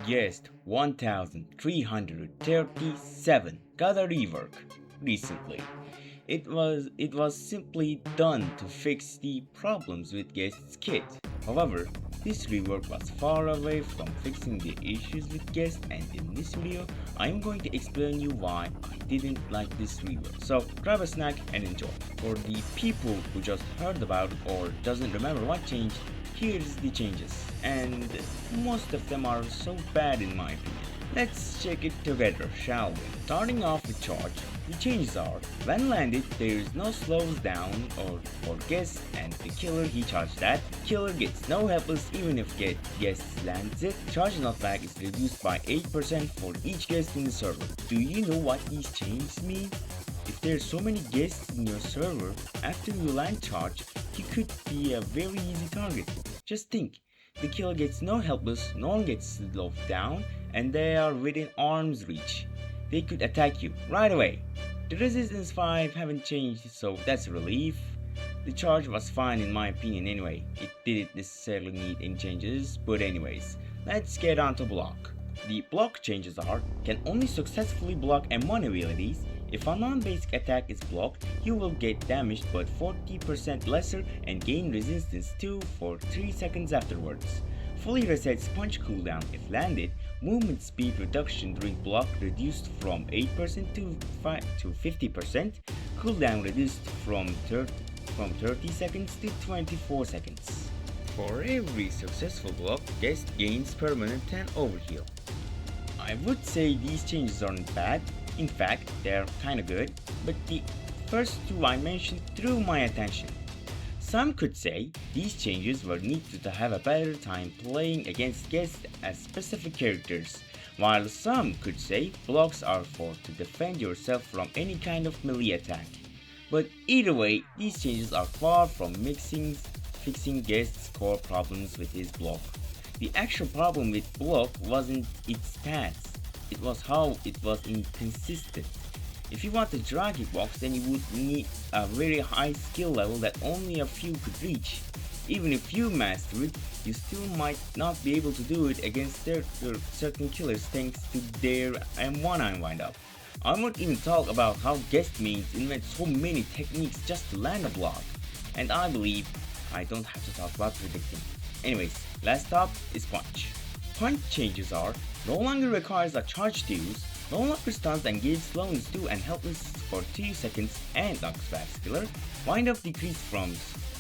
Guest 1337 got a rework recently. It was simply done to fix the problems with Guest's kit. However, this rework was far away from fixing the issues with Guest, and in this video I am going to explain you why I didn't like this rework. So grab a snack and enjoy. For the people who just heard about it or doesn't remember what changed, here's the changes, and most of them are so bad in my opinion. Let's check it together, shall we? Starting off with charge, the changes are: when landed, there is no slows down or for Guest and the killer he charged that. Killer gets no helpless even if Guest lands it. Charge knockback is reduced by 8% for each Guest in the server. Do you know what these changes mean? If there's so many Guests in your server, after you land charge, he could be a very easy target. Just think, the killer gets no helpless, no one gets slowed down, and they are within arm's reach. They could attack you right away. The resistance 5 haven't changed, so that's a relief. The charge was fine in my opinion anyway. It didn't necessarily need any changes, but anyways, let's get on to block. The block changes are: can only successfully block M1 abilities. If a non-basic attack is blocked, you will get damaged but 40% lesser and gain resistance 2 for 3 seconds afterwards. Fully resets punch cooldown if landed. Movement speed reduction during block reduced from 8% to 50%. Cooldown reduced from 30 seconds to 24 seconds. For every successful block, Guest gains permanent 10 overheal. I would say these changes aren't bad. In fact, they're kinda good, but the first two I mentioned drew my attention. Some could say these changes were needed to have a better time playing against Guests as specific characters, while some could say blocks are for to defend yourself from any kind of melee attack. But either way, these changes are far from fixing Guest's core problems with his block. The actual problem with block wasn't its stats, it was how it was inconsistent. If you want to drag hitbox, then you would need a very high skill level that only a few could reach. Even if you master it, you still might not be able to do it against certain killers thanks to their M1 unwind up. I won't even talk about how Guest mains invent so many techniques just to land a block, and I believe I don't have to talk about predicting. Anyways, last up is punch. Punch changes are: no longer requires a charge to use, no longer stuns and gives slowness 2 and helpless for 2 seconds and knocks back skiller. Wind up decreased from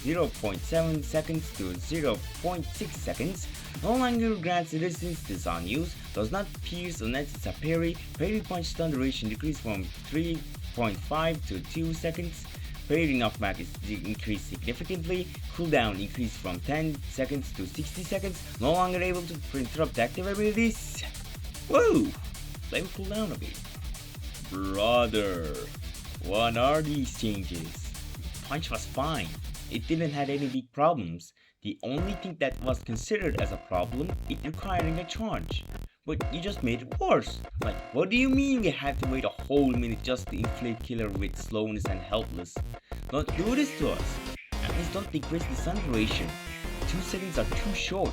0.7 seconds to 0.6 seconds. No longer grants resistance to stun use, does not pierce unless it's a parry. Parry punch stun duration decreased from 3.5 to 2 seconds. Parry knockback is increased significantly. Cooldown increased from 10 seconds to 60 seconds. No longer able to interrupt active abilities. Whoa! Let me cool down a bit. Brother, what are these changes? Punch was fine. It didn't have any big problems. The only thing that was considered as a problem is requiring a charge. But you just made it worse. Like, what do you mean we had to wait a whole minute just to inflate killer with slowness and helpless? Don't do this to us. At least don't decrease the stun duration. 2 seconds are too short.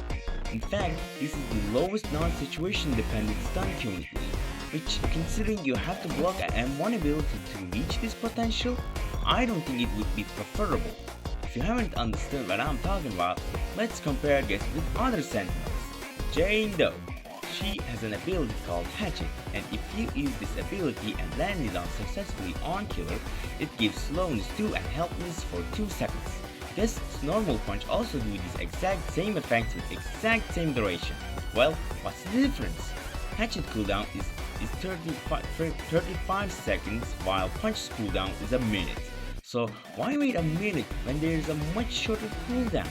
In fact, this is the lowest non-situation dependent stun currently, which, considering you have to block an M1 ability to reach this potential, I don't think it would be preferable. If you haven't understood what I'm talking about, let's compare Guest with other sentinels. Jane Doe. She has an ability called Hatchet, and if you use this ability and land it successfully on killer, it gives slowness 2 and helpless for 2 seconds. Guest's normal punch also do this exact same effect with exact same duration. Well, what's the difference? Hatchet cooldown is 35 seconds, while punch's cooldown is a minute. So why wait a minute when there is a much shorter cooldown?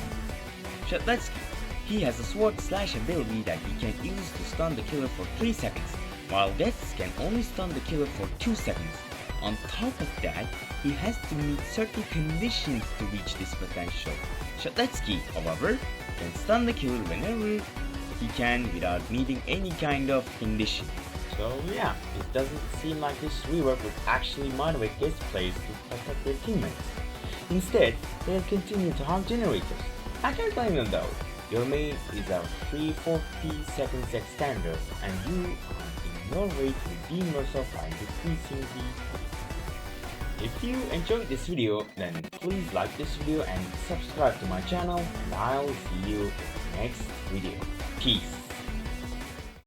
Shatletsky. He has a sword slash ability that he can use to stun the killer for 3 seconds, while Guests can only stun the killer for 2 seconds. On top of that, he has to meet certain conditions to reach this potential. Shatletsky, however, can stun the killer whenever he can without meeting any kind of condition. So yeah, it doesn't seem like this rework would actually motivate Guest players to protect their teammates. Instead, they'll continue to hog generators. I can't blame them though. Your main is a free 40 seconds extender, and you are in no way to redeem yourself by decreasing the. If you enjoyed this video, then please like this video and subscribe to my channel, and I'll see you in the next video. Peace.